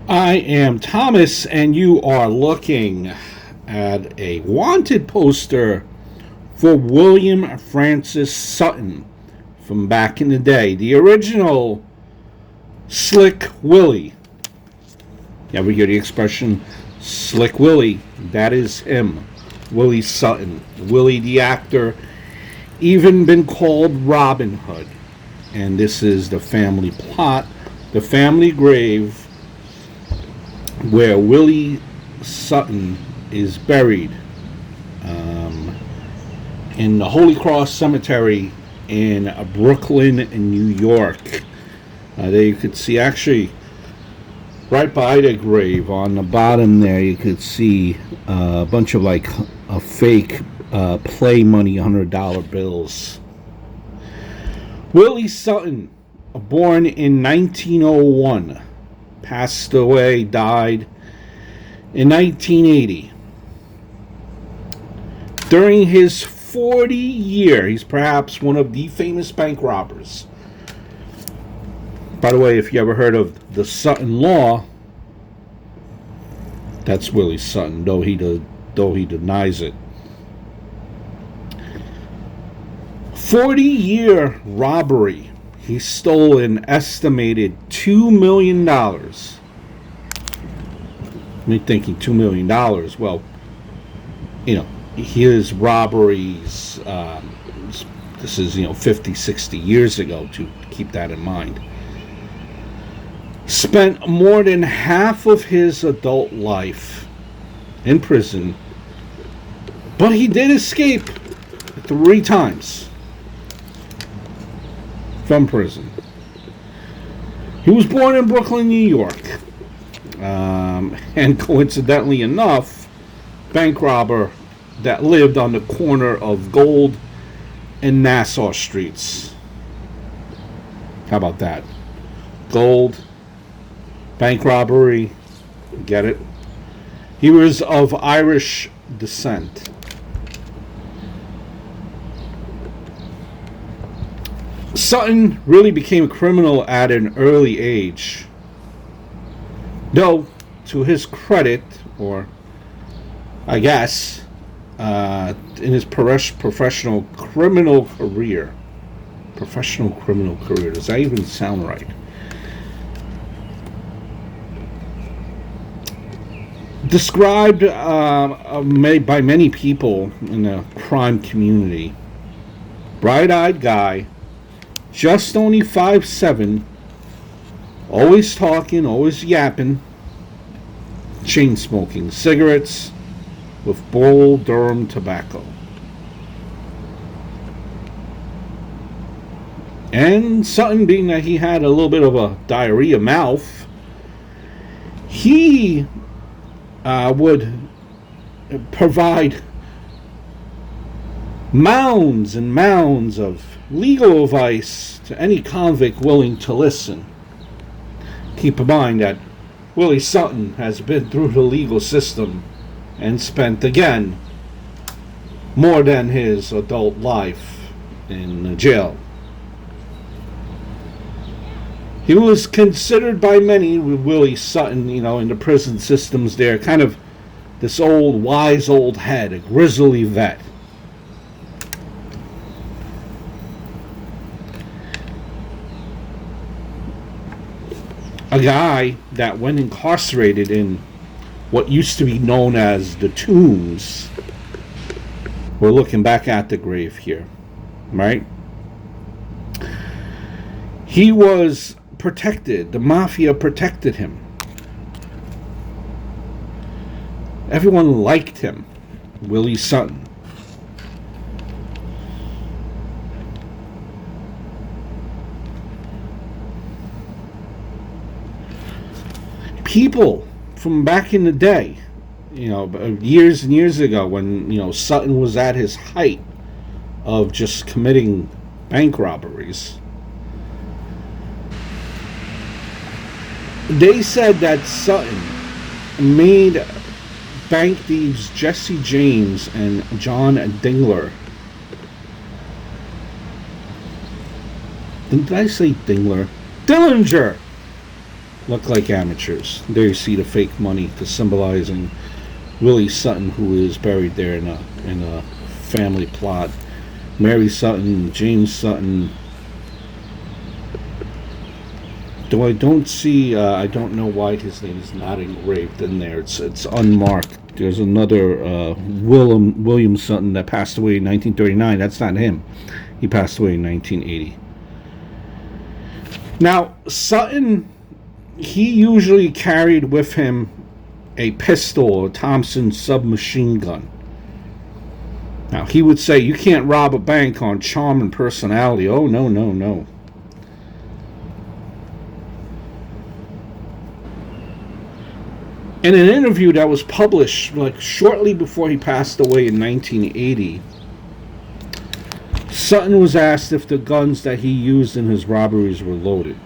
I am Thomas, and you are looking at a wanted poster for William Francis Suton from back in the day. The original Slick Willie. Yeah, we get the expression Slick Willie. That is him, Willie Suton. Willie the actor, even been called Robin Hood. And this is the family plot, the family grave where Willie Suton is buried in the Holy Cross Cemetery in Brooklyn, New York. There you could see, actually, right by the grave on the bottom there, you could see a bunch of like a fake play money $100 bills. Willie Suton, born in 1901. Passed away, died in 1980. During his 40 year, he's perhaps one of the famous bank robbers. By the way, if you ever heard of the Suton Law, that's Willie Suton, though he denies it. 40-year robbery. He stole an estimated $2 million. Me thinking $2 million. Well, his robberies, this is, 50, 60 years ago, to keep that in mind. Spent more than half of his adult life in prison, but he did escape 3 times from prison. He was born in Brooklyn, New York. And coincidentally enough, bank robber that lived on the corner of Gold and Nassau Streets. How about that? Gold, bank robbery, get it? He was of Irish descent. Suton really became a criminal at an early age. Though, to his credit, or I guess, in his professional criminal career, does that even sound right? Described by many people in the crime community, bright-eyed guy, just only 5'7", always talking, always yapping, chain smoking cigarettes with Bull Durham tobacco. And Suton, being that he had a little bit of a diarrhea mouth, he would provide mounds and mounds of legal advice to any convict willing to listen. Keep in mind that Willie Suton has been through the legal system and spent, again, more than his adult life in jail. He was considered by many, Willie Suton, in the prison systems there, kind of this old, wise old head, a grizzly vet. A guy that went incarcerated in what used to be known as the Tombs. We're looking back at the grave here, right? He was protected. The mafia protected him. Everyone liked him, Willie Suton. People from back in the day, years and years ago, when Suton was at his height of just committing bank robberies, they said that Suton made bank thieves Jesse James and John Dingler. Did I say Dingler? Dillinger. look like amateurs. There you see the fake money to symbolizing Willie Suton, who is buried there in a family plot. Mary Suton, James Suton. Though I don't see, I don't know why his name is not engraved in there. It's unmarked. There's another William Suton that passed away in 1939. That's not him. He passed away in 1980. Now, Suton, he usually carried with him a pistol, a Thompson submachine gun. Now, he would say, you can't rob a bank on charm and personality. Oh, no, no, no. In an interview that was published like shortly before he passed away in 1980, Suton was asked if the guns that he used in his robberies were loaded.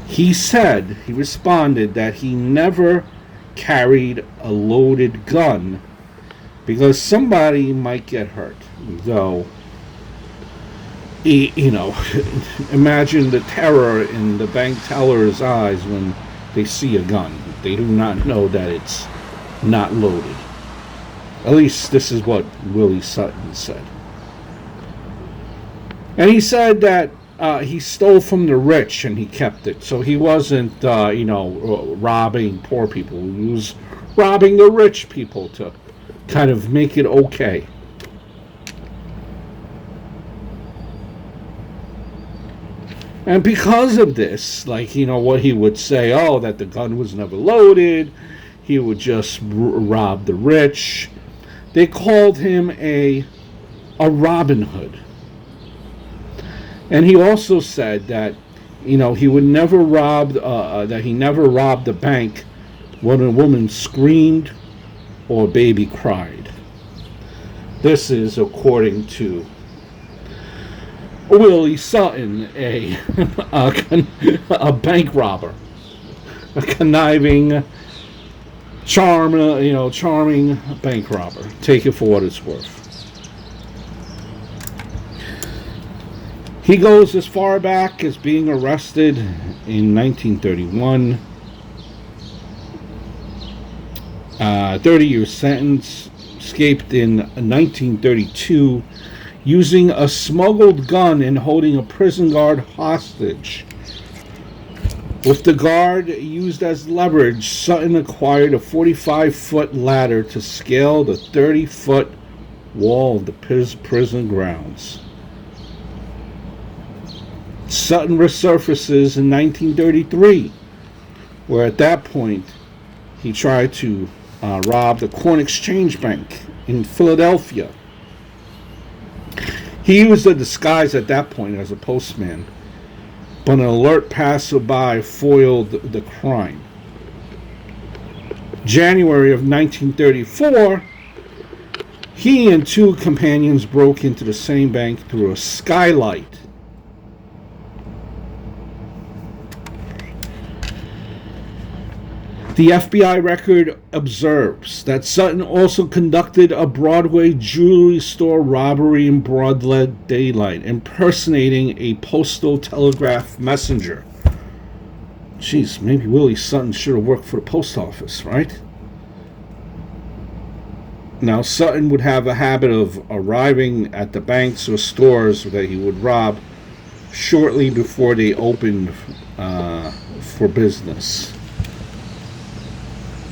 He responded that he never carried a loaded gun because somebody might get hurt. Though, imagine the terror in the bank teller's eyes when they see a gun. They do not know that it's not loaded. At least this is what Willie Suton said. And he said that he stole from the rich and he kept it. So he wasn't, robbing poor people. He was robbing the rich people to kind of make it okay. And because of this, what he would say, that the gun was never loaded, he would just rob the rich. They called him a Robin Hood. And he also said that, he would never rob, that he never robbed a bank when a woman screamed or a baby cried. This is according to Willie Suton, a bank robber, a conniving, charming bank robber. Take it for what it's worth. He goes as far back as being arrested in 1931. 30-year sentence, escaped in 1932. Using a smuggled gun and holding a prison guard hostage. With the guard used as leverage, Suton acquired a 45-foot ladder to scale the 30-foot wall of the prison grounds. Suton resurfaces in 1933, where at that point he tried to rob the Corn Exchange Bank in Philadelphia. He used a disguise at that point as a postman, but an alert passerby foiled the crime. January of 1934, he and two companions broke into the same bank through a skylight. The FBI record observes that Suton also conducted a Broadway jewelry store robbery in broad daylight, impersonating a postal telegraph messenger. Jeez, maybe Willie Suton should have worked for the post office, right? Now, Suton would have a habit of arriving at the banks or stores that he would rob shortly before they opened for business.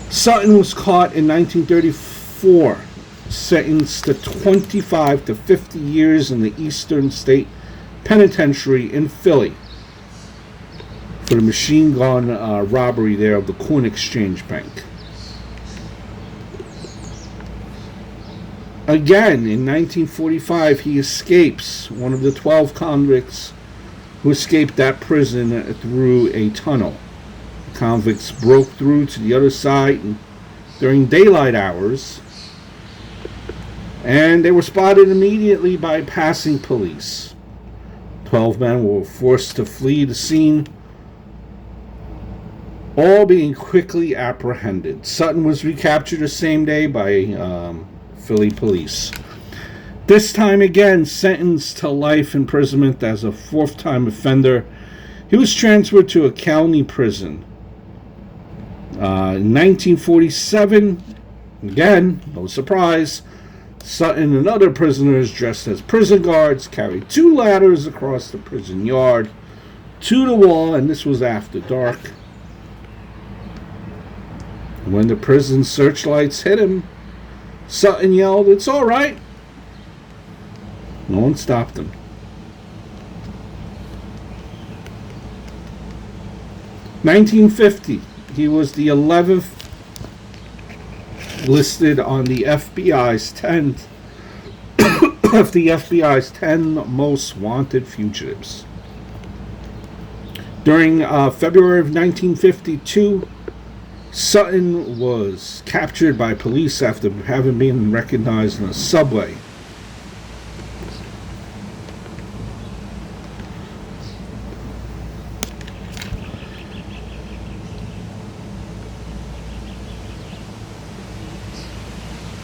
Suton was caught in 1934, sentenced to 25 to 50 years in the Eastern State Penitentiary in Philly for the machine gun robbery there of the Corn Exchange Bank. Again, in 1945, he escapes, one of the 12 convicts who escaped that prison through a tunnel. Convicts broke through to the other side during daylight hours, and they were spotted immediately by passing police. 12 men were forced to flee the scene, all being quickly apprehended. Suton was recaptured the same day by Philly police. This time again sentenced to life imprisonment as a fourth-time offender. He was transferred to a county prison. In 1947, again, no surprise, Suton and other prisoners dressed as prison guards carried 2 ladders across the prison yard to the wall, and this was after dark. When the prison searchlights hit him, Suton yelled, "It's all right." No one stopped him. (1950). He was the 11th listed on the FBI's 10 of the FBI's 10 most wanted fugitives. During February of 1952, Suton was captured by police after having been recognized in a subway.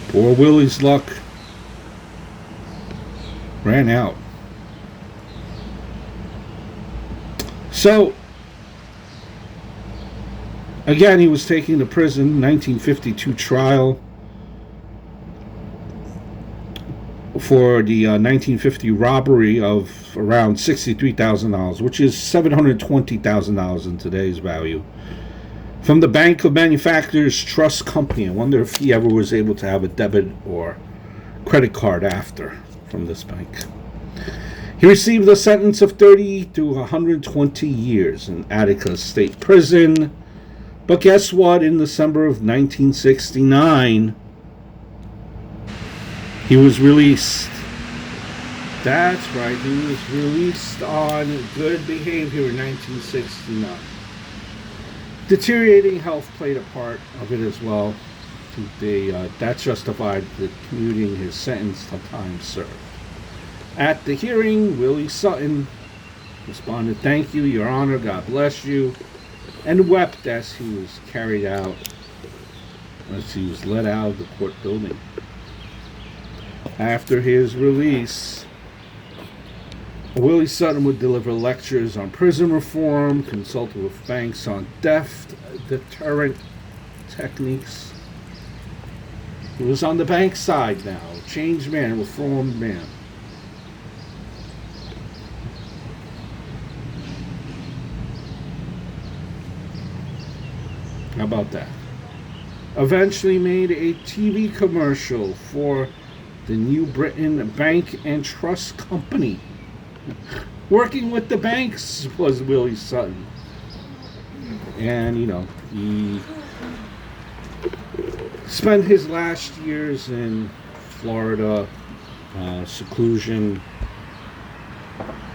Poor Willie's luck ran out. So, again, he was taken to prison. 1952 trial for the 1950 robbery of around $63,000, which is $720,000 in today's value, from the Bank of Manufacturers Trust Company. I wonder if he ever was able to have a debit or credit card after from this bank. He received a sentence of 30 to 120 years in Attica State Prison. But guess what? In December of 1969, he was released. That's right, he was released on good behavior in 1969. Deteriorating health played a part of it as well. That justified the commuting his sentence to time served. At the hearing, Willie Suton responded, "Thank you, Your Honor, God bless you," and wept as he was carried out, as he was led out of the court building. After his release, Willie Suton would deliver lectures on prison reform, consulted with banks on theft deterrent techniques. He was on the bank side now, changed man, reformed man. How about that? Eventually made a TV commercial for the New Britain Bank and Trust Company. Working with the banks was Willie Suton. And, he spent his last years in Florida, seclusion,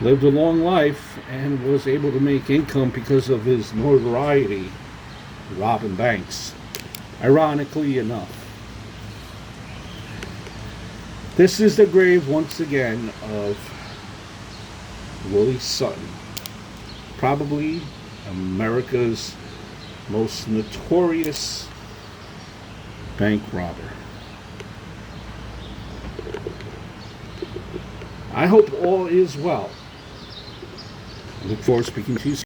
lived a long life, and was able to make income because of his notoriety robbing banks, ironically enough. This is the grave, once again, of Willie Suton, probably America's most notorious bank robber. I hope all is well. I look forward to speaking to you soon.